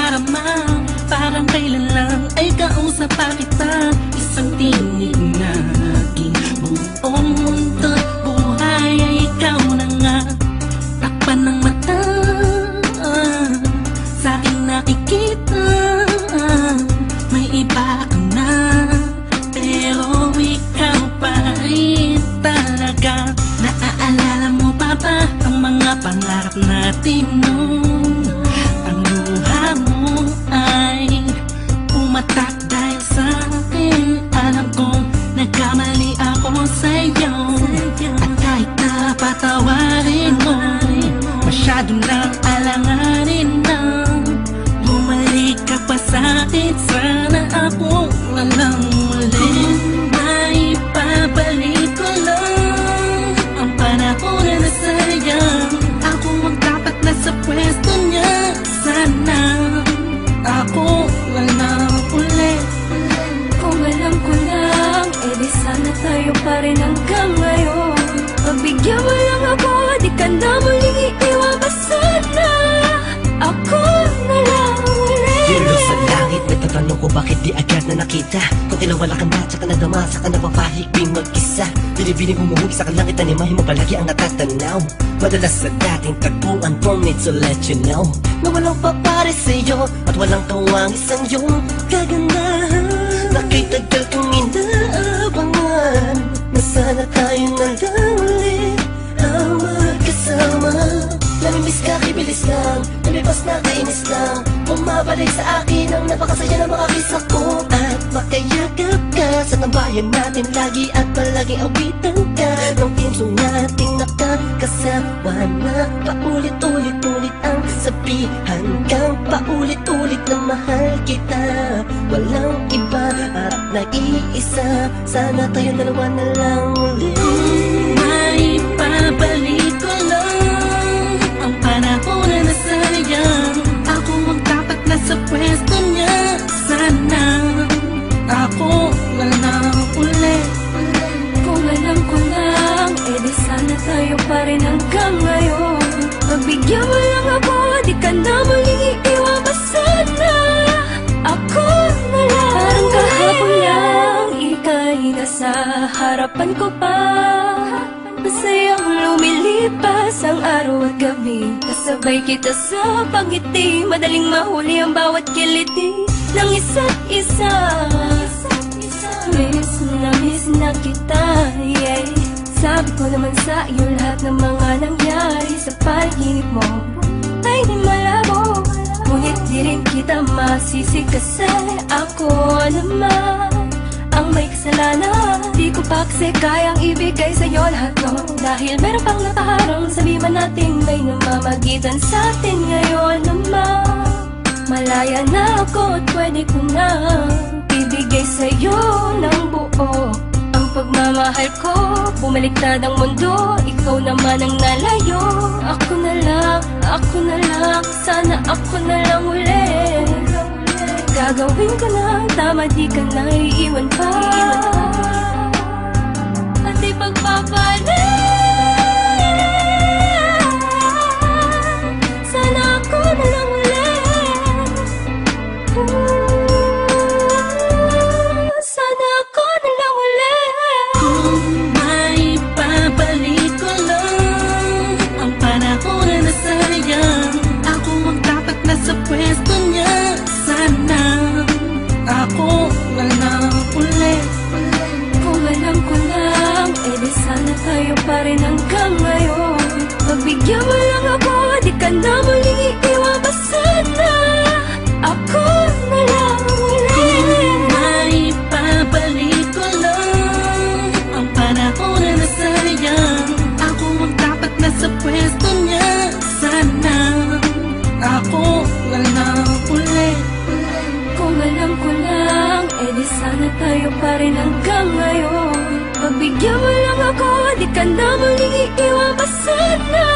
nadarama, parang kailan lang ay kausap pa kita. Isang tinig na aking buong mundo't buhay ay ikaw na nga. Takpan ng mata, sa'king nakikita, may iba ka na, pero ikaw pa rin talaga. Naaalala mo pa ba ang mga pangarap natin noon? Ang luha mo ay umatak dahil sa'kin. Alam kong nagkamali ako sa'yo, at kahit napatawarin mo, masyado nang alanganin na. Bumalik ka pa sa'kin, sana ako walang muli. Maipabalik ko lang ang panahon na nasayang. Ako ang dapat nasa pwesto niya, sana ako walang uli. Kung alam ko lang, edi sana tayo pa rin hanggang ngayon. Pagbigyan mo lang ako, di ka na muling iiwan pa sana. Ako na lang ulit. Yelo sa langit, nagtatanong ko bakit di agad na nakita. Kung tinawala ka na, tsaka nadama, saka napapahigping mag-isa. Binibining humuhugi sa kalangit, animahin mo palagi ang natatanaw. Madalas sa dating tagpuan, don't need to let you know na walang papare sa'yo at walang kawang isang iyong kagandahan. Nakitagal kong inaabangan na sana tayo na lang ulit ang magkasama. Namimiss ka, kibilis lang, lumipas na kainis lang. Bumabalik sa akin ang napakasaya ng mga kisa ko. At makayagap ka sa tambayan natin lagi, at palaging awitan ka ng teamsong nating nakakasama na paulit-ulit-ulit ang sabihan kang paulit-ulit na mahal kita. Walang iba at nag-iisa, sana tayo dalawa na lang ulit. Maipabalik ko lang ang panahon na nasayang. Ako ang dapat nasa pwesto niya, sana ako walang uli. Kung alam ko lang, edi sana tayo pa rin hanggang ngayon. Pagbigyan mo lang ako, di ka na muling iiwan pa sana. Ako na lang. Parang kahapon lang, ika'y nasa harapan ko pa. Masayang lumilipas ang araw at gabi, kasabay kita sa pagngiti, madaling mahuli ang bawat kiliti ng isa't isa. Miss na kita, yeah. Sabi ko naman sa iyo lahat ng mga nangyari sa panaginip mo ay di malabo, ngunit di rin kita masisi kasi ako naman ang may kasalanan. Di ko pa kasi kayang ibigay sa'yo lahat no, dahil meron pang nakaharang. Sabi man natin may namamagitan sa atin ngayon naman. Malaya na ako at pwede ko na ibigay sa'yo ng buo ang pagmamahal ko. Bumaliktad ang mundo, ikaw naman ang nalayo. Ako na lang, sana ako na lang ulit. Gagawin ko na tama, di ka na iiwan pa. At di pagpapalit, sana ako na lang ulit. Sana ako na lang ulit. Kung maipabalik ko lang ang panahon na nasayang. Ako ang dapat nasa pwesto niya, sana ako walang uli. Kung alam ko lang, edi sana tayo pa rin hanggang ngayon. Pagbigyan mo lang ako, di ka na muling iiwan pa sana. Ako na lang ulit. Maipabalik ko lang ang panahon na nasayang. Ako ang dapat nasa pwesto niya, sana ako walang uli. Kung alam ko lang, edi sana tayo pa rin hanggang ngayon. Pagbigyan mo lang ako, di ka na muling iiwan pa sana.